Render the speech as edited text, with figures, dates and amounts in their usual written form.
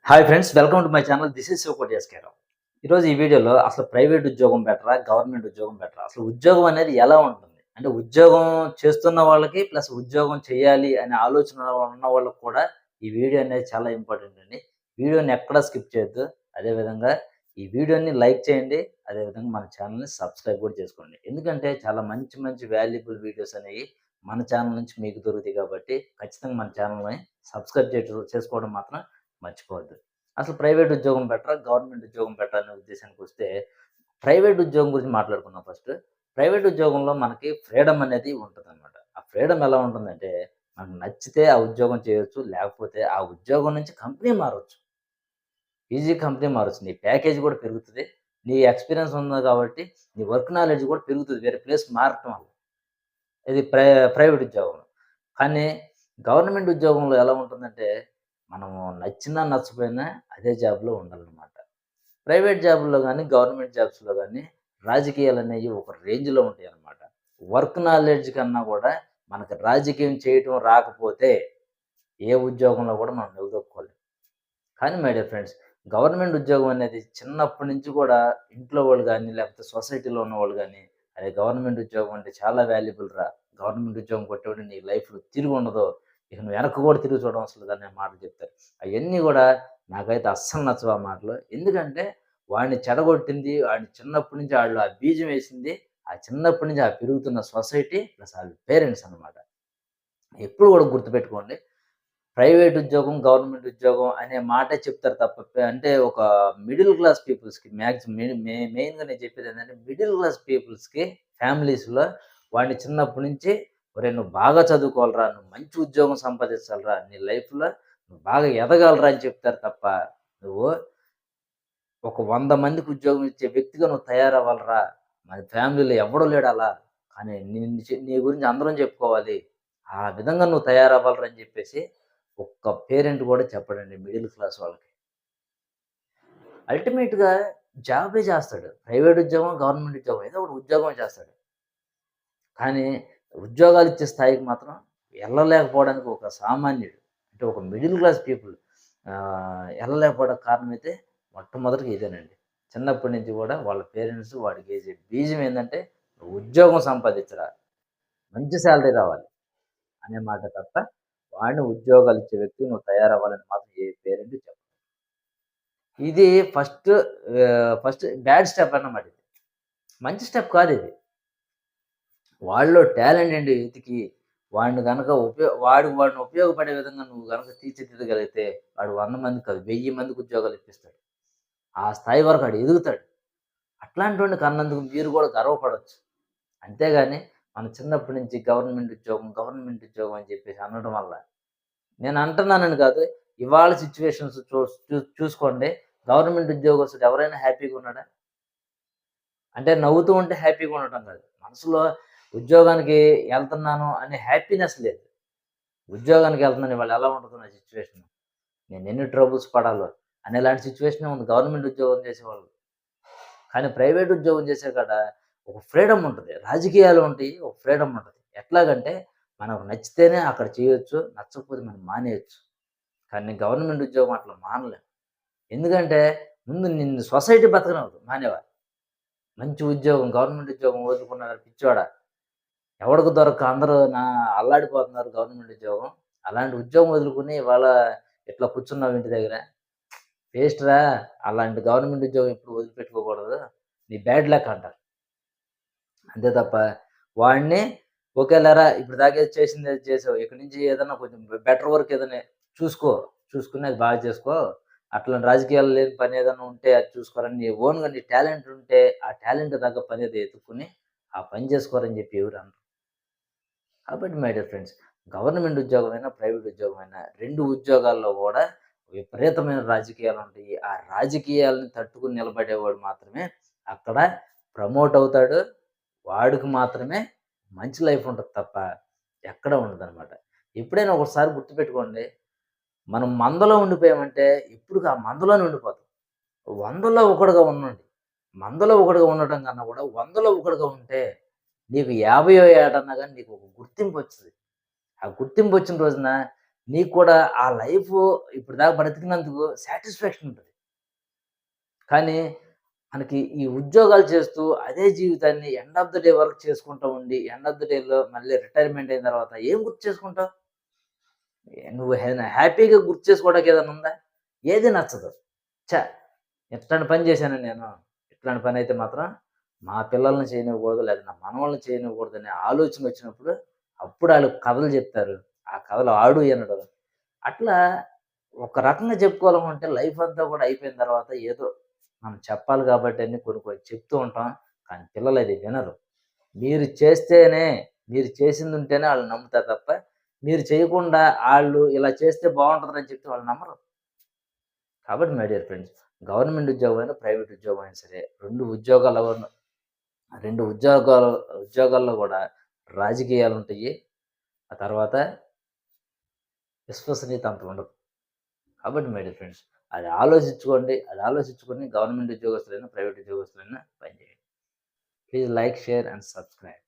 Hi friends, welcome to my channel. This is Shivakoti SK Rao. ఈరోజు ఈ వీడియోలో అసలు ప్రైవేట్ ఉద్యోగం బెటరా, గవర్నమెంట్ ఉద్యోగం బెటరా, అసలు ఉద్యోగం అనేది ఎలా ఉంటుంది, అంటే ఉద్యోగం చేస్తున్న వాళ్ళకి ప్లస్ ఉద్యోగం చేయాలి అనే ఆలోచన ఉన్న వాళ్ళకి కూడా ఈ వీడియో అనేది చాలా ఇంపార్టెంట్ అండి. వీడియోని ఎక్కడా స్కిప్ చేయొద్దు. అదేవిధంగా ఈ వీడియోని లైక్ చేయండి. అదేవిధంగా మన ఛానల్ని సబ్స్క్రైబ్ కూడా చేసుకోండి. ఎందుకంటే చాలా మంచి మంచి వాల్యుబుల్ వీడియోస్ అనేవి మన ఛానల్ నుంచి మీకు దొరుకుతాయి కాబట్టి ఖచ్చితంగా మన ఛానల్ని సబ్స్క్రైబ్ చేసుకోవడం మాత్రం మర్చిపోవద్దు. అసలు ప్రైవేట్ ఉద్యోగం బెటరా, గవర్నమెంట్ ఉద్యోగం బెటరా అనే ఉద్దేశానికొస్తే, ప్రైవేట్ ఉద్యోగం గురించి మాట్లాడుకుందాం ఫస్ట్. ప్రైవేట్ ఉద్యోగంలో మనకి ఫ్రీడమ్ అనేది ఉంటదనమాట. ఆ ఫ్రీడమ్ ఎలా ఉంటుందంటే, మనకు నచ్చితే ఆ ఉద్యోగం చేయొచ్చు, లేకపోతే ఆ ఉద్యోగం నుంచి కంపెనీ మారొచ్చు. కంపెనీ మారొచ్చు. నీ ప్యాకేజ్ కూడా పెరుగుతది. నీ ఎక్స్‌పీరియన్స్ ఉంది కాబట్టి, నీ వర్క్ నాలెడ్జ్ కూడా పెరుగుతది వేరే ప్లేస్ మారటం వల్ల. ఇది ప్రైవేట్ ఉద్యోగంలో. కానీ గవర్నమెంట్ ఉద్యోగంలో ఎలా ఉంటుందంటే, మనము నచ్చినా, నచ్చకపోయినా అదే జాబ్‌లో ఉండాలనమాట. ప్రైవేట్ జాబుల్లో గానీ, గవర్నమెంట్ జాబ్స్‌లో గానీ రాజకీయాలనేవి ఒక రేంజ్‌లో ఉంటాయనమాట. వర్క్ నాలెడ్జ్ కన్నా గూడా మనకు రాజకీయం చేయటం రాకపోతే ఏ ఉద్యోగంలో గూడా మనం నిలదొక్కుకోలేం. కానీ మై డియర్ ఫ్రెండ్స్, గవర్నమెంట్ ఉద్యోగం అనేది చిన్నప్పటి నుంచి కూడా ఇంట్లో వాళ్ళు గానీ, లేకపోతే సొసైటీలో ఉన్నవాళ్ళు గానీ, అరే గవర్నమెంట్ ఉద్యోగం అంటే చాలా వాల్యుబుల్ రా. గవర్నమెంట్ ఉద్యోగం కొట్టేవాడు నీ లైఫ్‌లో తిరుగుండదు. ఇక నువ్వు వెనక్కి కూడా తిరిగి చూడవసరం లేదనే మాటలు చెప్తారు. అయన్నీ గూడా నాకైతే అస్సలు నచ్చవు ఆ మాటలు. ఎందుకంటే వాడిని చెడగొట్టింది, వాడిని చిన్నప్పటి నుంచి ఆళ్ళు ఆ బీజం వేసింది, ఆ చిన్నప్పటి నుంచి ఆ పెరుగుతున్న సొసైటీ ప్లస్ ఆళ్ళ పేరెంట్స్ అన్నమాట. ఎప్పుడు గూడా గుర్తుపెట్టుకోండి. ప్రైవేట్ ఉద్యోగం, గవర్నమెంట్ ఉద్యోగం అనే మాటే చెప్తారు తప్ప అంటే ఒక మిడిల్ క్లాస్ పీపుల్స్‌కి మెయిన్‌గా నేను చెప్పేదేంటంటే మిడిల్ క్లాస్ పీపుల్స్‌కి ఫ్యామిలీస్‌లో వాడిని చిన్నప్పటి నుంచి ఒరేయ్! నువ్వు బాగా చదువుకోవాలిరా, నువ్వు మంచి ఉద్యోగం సంపాదించాలిరా, నీ లైఫ్‌లో నువ్వు బాగా ఎదగాలిరా అని చెప్తారు తప్ప, నువ్వు ఒక 100 మందికి ఉద్యోగం ఇచ్చే వ్యక్తిగా నువ్వు తయారవ్వాలిరా. మన ఫ్యామిలీలో ఎవడు లేడు అలా. కానీ నీ గురించి అందరం చెప్పుకోవాలి. ఆ విధంగా నువ్వు తయారవ్వాలిరా అని చెప్పేసి ఒక్క పేరెంట్ కూడా చెప్పడండి మిడిల్ క్లాస్ వాళ్ళకి. అల్టిమేట్‌గా జాబే చేస్తాడు. ప్రైవేట్ ఉద్యోగం, గవర్నమెంట్ ఉద్యోగం ఏదో ఒకటి ఉద్యోగమే చేస్తాడు. కానీ ఉద్యోగాలిచ్చే స్థాయికి మాత్రం ఎళ్ళలేకపోవడానికి ఒక సామాన్యుడు, అంటే ఒక మిడిల్ క్లాస్ పీపుల్ ఎళ్ళలేకపోవడానికి కారణమైతే మొట్టమొదటిగా ఇదేనండి. చిన్నప్పటి నుంచి కూడా వాళ్ళ పేరెంట్స్ వాడికి ఏసే బీజం ఏందంటే, "నువ్వు ఉద్యోగం సంపాదించరా, మంచి సాలరీ రావాలి" అనే మాట తప్ప, వాడిని ఉద్యోగాలిచ్చే వ్యక్తివి నువ్వు తయారవ్వాలని మాత్రం ఏ పేరెంట్ చెప్పరు. ఇది ఫస్ట్ బ్యాడ్ స్టెప్ అన్నమాట ఇది. మంచి స్టెప్ కాదిది. వాళ్ళలో టాలెంట్ ఏంటి వెతికి, వాడిని గనక వాడిని ఉపయోగపడే విధంగా నువ్వు గనక తీర్చిదిద్దగలిగితే, వాడు 100 మందికి కాదు 1000 మందికి ఉద్యోగాలు ఇప్పిస్తాడు. ఆ స్థాయి వరకు ఆడు ఎదుగుతాడు. అట్లాంటోడిని కన్నందుకు మీరు కూడా గర్వపడొచ్చు. అంతేగాని మన చిన్నప్పటి నుంచి గవర్నమెంట్ ఉద్యోగం అని చెప్పేసి అనడం వల్ల, నేను అంటున్నానని కాదు, ఇవాళ సిట్యుయేషన్స్ చూసుకోండి. గవర్నమెంట్ ఉద్యోగస్తుడు ఎవరైనా హ్యాపీగా ఉన్నాడా? అంటే నవ్వుతూ ఉంటే హ్యాపీగా ఉండటం కాదు. మనసులో ఉద్యోగానికి ఎళ్తున్నాను అనే హ్యాపీనెస్ లేదు. ఉద్యోగానికి ఎళ్తున్నాను ఇవాళ ఎలా ఉంటదో నా సిట్యుయేషను, నేనెన్ని ట్రబుల్స్ పడాలో అనేలాంటి సిట్యుయేషనే ఉంది గవర్నమెంట్ ఉద్యోగం చేసేవాళ్ళు. కానీ ప్రైవేట్ ఉద్యోగం చేసే కాడ ఒక ఫ్రీడమ్ ఉంటది. రాజకీయాలు ఉంటాయి. ఒక ఫ్రీడమ్ ఉంటది. ఎట్లాగంటే మనకు నచ్చితేనే అక్కడ చేయొచ్చు. నచ్చకపోతే మనం మానేయొచ్చు. కానీ గవర్నమెంట్ ఉద్యోగం అట్లా మానలేం. ఎందుకంటే ముందు నిన్ను సొసైటీ బతకనివ్వదు మానేవా. మంచి ఉద్యోగం గవర్నమెంట్ ఉద్యోగం వదులుకున్నారు పిచ్చోడా. ఎవడికి దొరక్క అందరూ అల్లాడిపోతున్నారు గవర్నమెంట్ ఉద్యోగం. అలాంటి ఉద్యోగం వదులుకొని ఇవాళ ఇట్లా కూర్చున్నావు ఇంటి దగ్గర. వేస్ట్‌రా, అలాంటి గవర్నమెంట్ ఉద్యోగం ఎప్పుడు వదిలిపెట్టుకోకూడదు. నీ బ్యాడ్ లక్ అంటారు. అంతే తప్ప వాడిని ఒకేలేరా ఇప్పటిదాకా ఏది చేసింది అది చేసావు. ఇక్కడి నుంచి ఏదన్నా కొంచెం బెటర్ వర్క్ ఏదైనా చూసుకో. చూసుకొని అది బాగా చేసుకో. అట్లాంటి రాజకీయాల్లో లేని పని ఏదన్నా ఉంటే అది చూసుకోరా. నీ ఓన్‌గా నీ టాలెంట్ ఉంటే ఆ టాలెంట్‌కి తగ్గ పని ఏదో ఎతుక్కొని ఆ పని చేసుకోరని చెప్పి ఎవరు అనరు. కాబట్టి మై డియర్ ఫ్రెండ్స్, గవర్నమెంట్ ఉద్యోగమైనా, ప్రైవేట్ ఉద్యోగమైనా 2 ఉద్యోగాల్లో గూడా విపరీతమైన రాజకీయాలుంటాయి. ఆ రాజకీయాలను తట్టుకొని నిలబడేవాడు మాత్రమే అక్కడ ప్రమోట్ అవుతాడు. వాడికి మాత్రమే మంచి లైఫ్ ఉంటది తప్ప ఎక్కడ ఉండదనమాట. ఎప్పుడైనా ఒకసారి గుర్తుపెట్టుకోండి. మనం మందలో ఉండిపోయామంటే ఎప్పుడుకి ఆ మందలోనే ఉండిపోతాం. 100లో ఒకడుగా ఉండండి. మందలో ఒకడుగా ఉండటం కన్నా కూడా 100లో ఒకడుగా ఉంటే నీకు 50వ ఏటన్నా గాని నీకు ఒక గుర్తింపొస్తది. ఆ గుర్తింపొచ్చిన రోజున నీకు కూడా ఆ లైఫ్ ఇప్పటిదాకా బ్రతికినందుకు సాటిస్ఫాక్షన్ ఉంటుంది. కానీ మనకి ఈ ఉద్యోగాలు చేస్తూ అదే జీవితాన్ని end of the day work చేసుకుంటూ ఉండి, ఎండ్ ఆఫ్ ద డేలో మళ్ళీ రిటైర్మెంట్ అయిన తర్వాత ఏం గుర్తు చేసుకుంటావు? నువ్వు హ్యాపీగా గుర్తు చేసుకోవడానికి ఏదైనా ఉందా? ఏది నచ్చదు. ఛ! ఇట్లాంటి పని చేశాను నేను. ఇట్లాంటి పనైతే మాత్రం మా పిల్లల్ని చేయనివ్వకూడదు, లేదా నా మనవళ్ళని చేయనివ్వకూడదనే ఆలోచన వచ్చినప్పుడు, అప్పుడు ఆళ్ళు కథలు చెప్తారు. ఆ కథలు ఆడు ఇనడు. అట్లా ఒక రకంగా చెప్పుకోవాలనుకుంటే లైఫ్ అంతా కూడా అయిపోయిన తర్వాత ఏదో మనం చెప్పాలి కాబట్టి అని కొన్ని కొన్ని చెప్తూ ఉంటాం. కానీ పిల్లలది వినరు. మీరు చేస్తేనే, మీరు చేసిందుంటేనే ఆళ్ళు నమ్ముతారు తప్ప, మీరు చేయకుండా ఆళ్ళు ఇలా చేస్తే బావుంటదని చెప్తే వాళ్ళు నమ్మరు. కాబట్టి మై డియర్ ఫ్రెండ్స్, గవర్నమెంట్ ఉద్యోగమైనా, ప్రైవేట్ ఉద్యోగమైనా సరే 2 ఉద్యోగాల్లో గూడా రాజకీయాలుంటయి. ఆ తర్వాత విశ్వసనీయత అంత ఉండదు. కాబట్టి మై డియర్ ఫ్రెండ్స్, అది ఆలోచించుకోండి. అది ఆలోచించుకొని గవర్నమెంట్ ఉద్యోగస్తులైనా, ప్రైవేట్ ఉద్యోగస్తులైనా పనిచేయండి. Please like, share and subscribe.